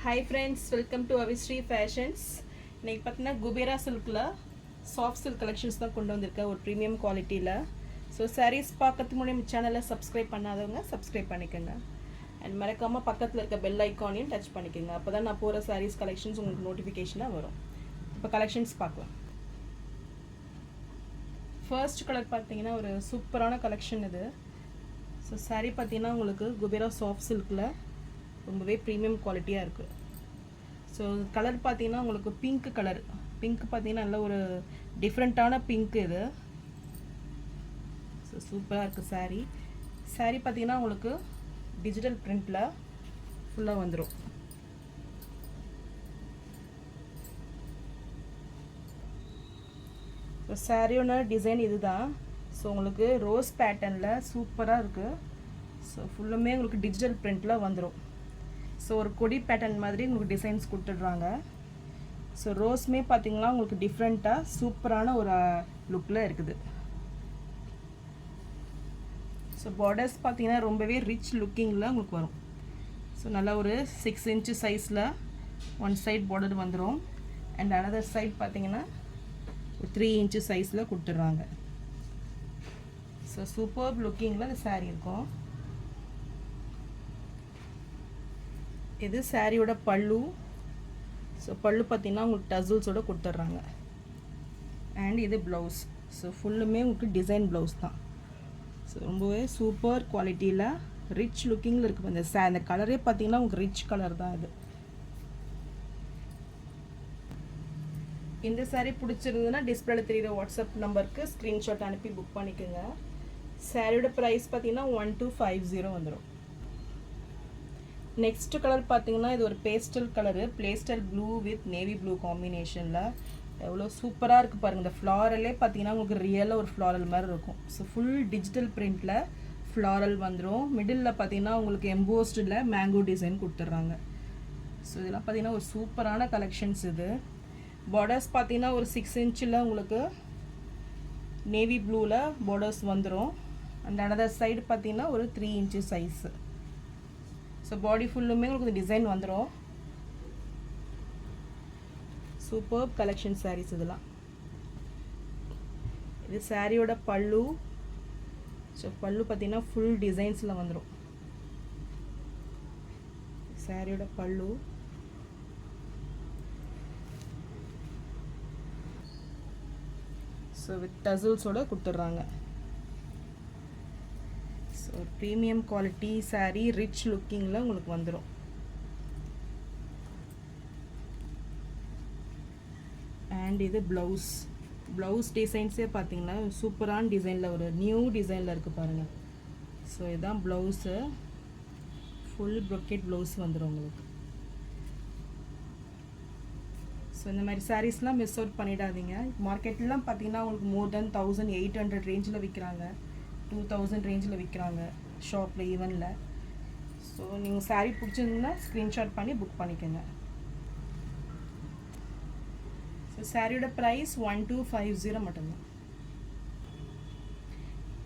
Hi friends, welcome to Avishri Fashions. இன்னைக்கு பார்த்தீங்கன்னா Kubera சில்கில் soft silk collections தான் கொண்டு வந்திருக்கேன் ஒரு ப்ரீமியம் குவாலிட்டியில். ஸோ சாரீஸ் பார்க்கறதுக்கு முன்னாடி சேனலை சப்ஸ்கிரைப் பண்ணாதவங்க சப்ஸ்கிரைப் பண்ணிக்கோங்க. அண்ட் மறக்காமல் பக்கத்தில் இருக்க பெல் ஐக்கானையும் டச் பண்ணிக்கோங்க. அப்போ தான் நான் போகிற சாரீஸ் கலெக்ஷன்ஸ் உங்களுக்கு நோட்டிஃபிகேஷனாக வரும். இப்போ கலெக்ஷன்ஸ் பார்க்கலாம். ஃபர்ஸ்ட் கலர் பார்த்தீங்கன்னா ஒரு சூப்பரான கலெக்ஷன் இது. ஸோ சாரீ பார்த்தீங்கன்னா உங்களுக்கு குபேரா சாஃப்ட் சில்கில் ரொம்பவே ப்ரீமியம் குவாலிட்டியாக இருக்குது. ஸோ கலர் பார்த்தீங்கன்னா உங்களுக்கு பிங்க் கலர். பிங்க் பார்த்தீங்கன்னா நல்ல ஒரு டிஃப்ரெண்ட்டான பிங்க் இது. ஸோ சூப்பராக இருக்குது சாரீ. சாரீ பார்த்தீங்கன்னா உங்களுக்கு டிஜிட்டல் பிரிண்டில் ஃபுல்லாக வந்துடும். ஸோ சாரியோட டிசைன் இது தான். ஸோ உங்களுக்கு ரோஸ் பேட்டர்னில் சூப்பராக இருக்குது. ஸோ ஃபுல்லுமே உங்களுக்கு டிஜிட்டல் பிரிண்டில் வந்துடும். ஸோ ஒரு கொடி பேட்டர்ன் மாதிரி உங்களுக்கு டிசைன்ஸ் கொடுத்துட்றாங்க. ஸோ ரோஸ்மே பார்த்தீங்கன்னா உங்களுக்கு டிஃப்ரெண்ட்டாக சூப்பரான ஒரு லுக்கில் இருக்குது. ஸோ பார்டர்ஸ் பார்த்தீங்கன்னா ரொம்பவே ரிச் லுக்கிங்கில் உங்களுக்கு வரும். ஸோ நல்லா ஒரு 6 inch சைஸில் ஒன் சைட் பார்டர் வந்துடும். அண்ட் அனதர் சைட் பார்த்தீங்கன்னா ஒரு 3 inch சைஸில் கொடுத்துட்றாங்க. ஸோ சூப்பர் லுக்கிங்கில் இந்த சாரீ இருக்கும். இது சாரியோட பல்லு. ஸோ பல்லு பார்த்தீங்கன்னா உங்களுக்கு டசல்ஸோட கொடுத்துட்றாங்க. அண்ட் இது ப்ளவுஸ். ஸோ ஃபுல்லுமே உங்களுக்கு டிசைன் ப்ளவுஸ் தான். ஸோ ரொம்பவே சூப்பர் குவாலிட்டியில் ரிச் லுக்கிங்கில் இருக்குது. இந்த கலரே பார்த்தீங்கன்னா உங்களுக்கு ரிச் கலர் தான் இது. இந்த சாரீ பிடிச்சிருந்ததுன்னா டிஸ்பிளேல தெரியுற வாட்ஸ்அப் நம்பருக்கு ஸ்க்ரீன்ஷாட் அனுப்பி புக் பண்ணிக்கோங்க. சாரியோட ப்ரைஸ் பார்த்தீங்கன்னா 1250 வந்துடும். நெக்ஸ்ட் கலர் பார்த்தீங்கன்னா இது ஒரு pastel colour. Pastel blue with navy blue காம்பினேஷனில் எவ்வளோ சூப்பராக இருக்குது பாருங்கள். இந்த ஃப்ளாரலே பார்த்தீங்கன்னா உங்களுக்கு ரியலாக ஒரு ஃப்ளாரல் மாதிரி இருக்கும். ஸோ ஃபுல் டிஜிட்டல் பிரிண்டில் ஃப்ளாரல் வந்துடும். மிடில் பார்த்தீங்கன்னா உங்களுக்கு எம்போஸ்டில் மேங்கோ டிசைன் கொடுத்துட்றாங்க. ஸோ இதெல்லாம் பார்த்தீங்கன்னா ஒரு சூப்பரான கலெக்ஷன்ஸ் இது. பார்டர்ஸ் பார்த்தீங்கன்னா ஒரு 6 inch உங்களுக்கு நேவி ப்ளூவில் பார்டர்ஸ் வந்துடும். அண்ட் அனதர் சைடு பார்த்தீங்கன்னா ஒரு 3 inch சைஸு. ஸோ பாடி ஃபுல்லுமே உங்களுக்கு டிசைன் வந்துடும். சூப்பர் கலெக்ஷன் சாரீஸ் இதெல்லாம். இது சாரியோட பல்லு. ஸோ பல்லு பார்த்தீங்கன்னா ஃபுல் டிசைன்ஸில் வந்துடும். சாரியோட பல்லு. ஸோ வித் டசல்ஸோட கொடுத்துட்றாங்க. So premium quality sari rich லுக்கிங்கில் உங்களுக்கு வந்துடும். அண்ட் இது ப்ளவுஸ். ப்ளவுஸ் டிசைன்ஸே பார்த்தீங்கன்னா சூப்பரான டிசைனில் ஒரு நியூ டிசைனில் இருக்குது பாருங்கள். ஸோ இதுதான் ப்ளவுஸு. ஃபுல் ப்ரொக்கெட் ப்ளவுஸ் வந்துடும் உங்களுக்கு. ஸோ இந்த மாதிரி சாரீஸ்லாம் மிஸ் அவுட் பண்ணிடாதீங்க. மார்க்கெட்லாம் பார்த்தீங்கன்னா உங்களுக்கு மோர் தென் 1800 ரேஞ்சில் விற்கிறாங்க, 2000 ரேஞ்சில் விற்கிறாங்க ஷாப்பில் ஈவனில். ஸோ நீங்கள் சாரீ பிடிச்சிருந்தீங்கன்னா ஸ்க்ரீன்ஷாட் பண்ணி புக் பண்ணிக்கோங்க. ஸோ சாரியோட ப்ரைஸ் 1250 மட்டும்தான்.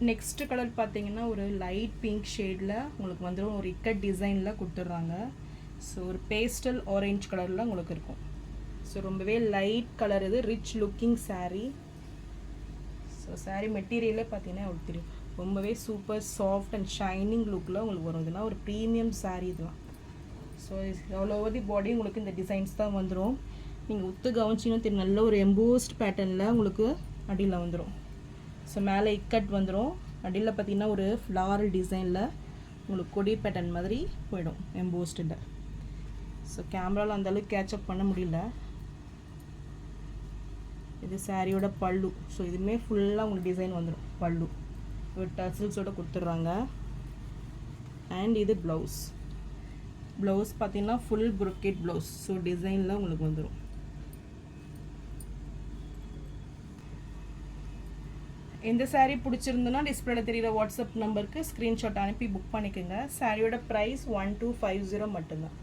நெக்ஸ்ட் கலர் பார்த்தீங்கன்னா ஒரு லைட் பிங்க் ஷேடில் உங்களுக்கு வந்துடும். ஒரு இக்கட் டிசைனில் கொடுத்துட்றாங்க. ஸோ ஒரு பேஸ்டல் ஆரஞ்ச் கலரில் உங்களுக்கு இருக்கும். ஸோ ரொம்பவே லைட் கலர் இது. Rich looking sari. So sari மெட்டீரியலே பார்த்தீங்கன்னா உங்களுக்கு தெரியும் ரொம்பவே சூப்பர் சாஃப்ட் அண்ட் ஷைனிங் லுக்கில் உங்களுக்கு வரும். இதெல்லாம் ஒரு ப்ரீமியம் சாரீ இதெல்லாம். ஸோ ஆல் ஓவர் தி பாடி உங்களுக்கு இந்த டிசைன்ஸ் தான் வந்துடும். நீங்கள் உத்து கவனிச்சிங்கன்னா தெரியும் நல்ல ஒரு எம்போஸ்ட் பேட்டர்னில் உங்களுக்கு அடியில் வந்துடும். ஸோ மேலே இக்கட் வந்துடும். அடியில் பார்த்தீங்கன்னா ஒரு ஃப்ளாரல் டிசைனில் உங்களுக்கு கொடி பேட்டர்ன் மாதிரி போயிடும் எம்போஸ்டில். ஸோ கேமராவில் அந்தளவுக்கு கேட்சப் பண்ண முடியல. இது சாரியோட பல்லு. ஸோ இதுவுமே ஃபுல்லாக உங்களுக்கு டிசைன் வந்துடும். பல்லு ஒரு டசல்ஸோட கொடுத்துட்றாங்க. அண்ட் இது ப்ளவுஸ். ப்ளவுஸ் பார்த்தீங்கன்னா ஃபுல் ப்ரொக்கெட் ப்ளவுஸ். ஸோ டிசைனில் உங்களுக்கு வந்துடும். எந்த சாரீ பிடிச்சிருந்தோன்னா டிஸ்பிளேல தெரியுற வாட்ஸ்அப் நம்பருக்கு ஸ்க்ரீன்ஷாட் அனுப்பி புக் பண்ணிக்கோங்க. சாரியோட ப்ரைஸ் 1250 மட்டும்தான்.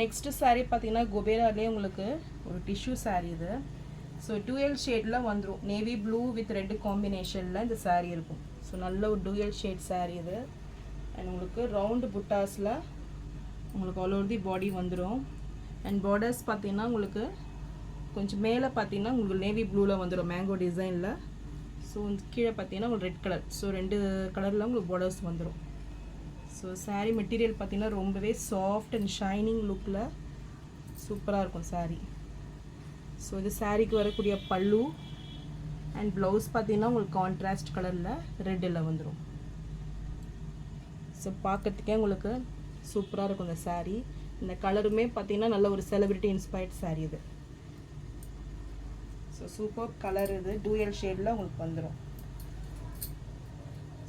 நெக்ஸ்ட்டு சாரீ பார்த்தீங்கன்னா குபேராலே உங்களுக்கு ஒரு டிஷ்யூ சாரீ இது. ஸோ 2L ஷேடில் வந்துடும். நேவி ப்ளூ வித் ரெட் காம்பினேஷனில் இந்த சாரீ இருக்கும். ஸோ நல்ல ஒரு டூயல் ஷேட் சாரீ இது. அண்ட் உங்களுக்கு ரவுண்டு புட்டாஸில் உங்களுக்கு ஆல் ஓவர் தி பாடி வந்துடும். அண்ட் பார்டர்ஸ் பார்த்தீங்கன்னா உங்களுக்கு கொஞ்சம் மேலே பார்த்தீங்கன்னா உங்களுக்கு நேவி ப்ளூவில் வந்துடும் மேங்கோ டிசைனில். ஸோ கீழே பார்த்தீங்கன்னா உங்களுக்கு ரெட் கலர். ஸோ 2 கலரில் உங்களுக்கு பார்டர்ஸ் வந்துடும். ஸோ saree மெட்டீரியல் பார்த்தீங்கன்னா ரொம்பவே சாஃப்ட் அண்ட் ஷைனிங் லுக்கில் சூப்பராக இருக்கும் saree. ஸோ இது சாரீக்கு வரக்கூடிய பல்லு அண்ட் ப்ளவுஸ் பார்த்தீங்கன்னா உங்களுக்கு கான்ட்ராஸ்ட் கலரில் ரெட்டில் வந்துடும். ஸோ பார்க்கறதுக்கே உங்களுக்கு சூப்பராக இருக்கும் இந்த saree. இந்த கலருமே பார்த்தீங்கன்னா நல்ல ஒரு செலிபிரிட்டி இன்ஸ்பயர்ட் saree இது. ஸோ சூப்பர் கலர் இது டூயல் ஷேடில் உங்களுக்கு வந்துடும்.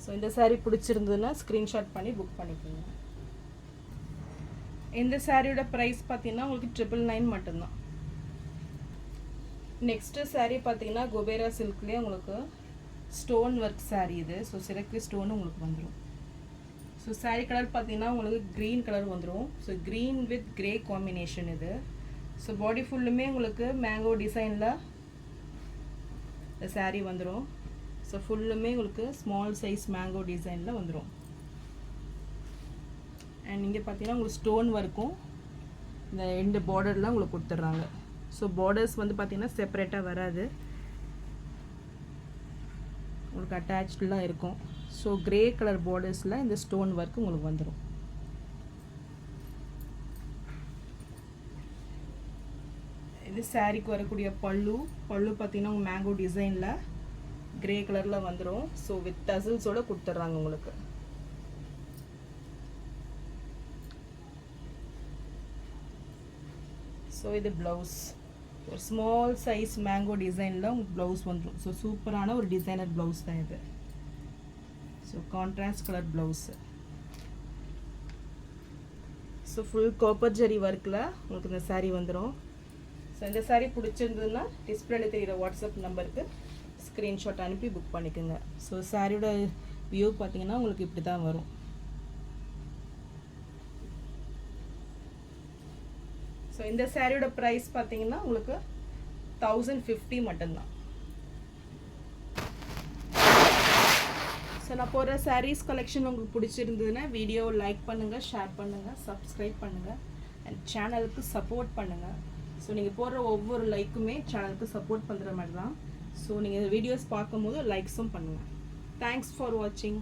ஸோ இந்த saree பிடிச்சிருந்ததுன்னா ஸ்க்ரீன்ஷாட் பண்ணி புக் பண்ணிக்கோங்க. இந்த சாரியோட ப்ரைஸ் பார்த்தீங்கன்னா உங்களுக்கு 999 மட்டும்தான். நெக்ஸ்ட்டு saree பார்த்தீங்கன்னா குபேரா சில்க்லேயே உங்களுக்கு ஸ்டோன் ஒர்க் saree இது. ஸோ சிறப்பு ஸ்டோன் உங்களுக்கு வந்துடும். ஸோ saree கலர் பார்த்தீங்கன்னா உங்களுக்கு க்ரீன் கலர் வந்துடும். So green with grey combination இது. ஸோ பாடி ஃபுல்லுமே உங்களுக்கு மேங்கோ டிசைனில் இந்த saree வந்துடும். ஸோ ஃபுல்லுமே உங்களுக்கு ஸ்மால் சைஸ் மேங்கோ டிசைனில் வந்துடும். அண்ட் இங்கே பார்த்தீங்கன்னா உங்களுக்கு ஸ்டோன் ஒர்க்கும் இந்த 2 பார்டர்லாம் உங்களுக்கு கொடுத்துட்றாங்க. ஸோ பார்டர்ஸ் வந்து பார்த்தீங்கன்னா செப்பரேட்டாக வராது, உங்களுக்கு அட்டாச்லாம் இருக்கும். ஸோ கிரே கலர் பார்டர்ஸில் இந்த ஸ்டோன் ஒர்க் உங்களுக்கு வந்துடும். இது சாரீக்கு வரக்கூடிய பல்லு பார்த்தீங்கன்னா உங்கள் மேங்கோ டிசைனில் கிரே கலரில் வந்துடும். ஸோ வித் டசல்ஸோடு கொடுத்துட்றாங்க உங்களுக்கு. ஸோ இது ப்ளவுஸ் ஒரு ஸ்மால் சைஸ் மேங்கோ டிசைனில் உங்களுக்கு ப்ளவுஸ் வந்துடும். ஸோ சூப்பரான ஒரு டிசைனர் ப்ளவுஸ் தான் இது. So contrast colour blouse. So full copper zari ஒர்க்கில் உங்களுக்கு இந்த saree வந்துடும். ஸோ இந்த saree பிடிச்சிருந்ததுன்னா டிஸ்பிளேல தெரிகிற வாட்ஸ்அப் நம்பருக்கு ஸ்க்ரீன்ஷாட் அனுப்பி புக் பண்ணிக்கோங்க. ஸோ சாரியோட வியூ பார்த்தீங்கன்னா உங்களுக்கு இப்படி தான் வரும். ஸோ இந்த சாரியோட ப்ரைஸ் பார்த்தீங்கன்னா உங்களுக்கு 1050 மட்டும்தான். ஸோ நான் போகிற சாரீஸ் கலெக்ஷன் உங்களுக்கு பிடிச்சிருந்ததுன்னா வீடியோ லைக் பண்ணுங்கள், ஷேர் பண்ணுங்கள், சப்ஸ்கிரைப் பண்ணுங்கள் அண்ட் சேனலுக்கு சப்போர்ட் பண்ணுங்கள். ஸோ நீங்கள் போடுற ஒவ்வொரு லைக்குமே சேனலுக்கு சப்போர்ட் பண்ணுற மாதிரி தான். ஸோ நீங்கள் வீடியோஸ் பார்க்கும்போது லைக்ஸும் பண்ணுங்கள். தேங்க்ஸ் ஃபார் வாட்சிங்.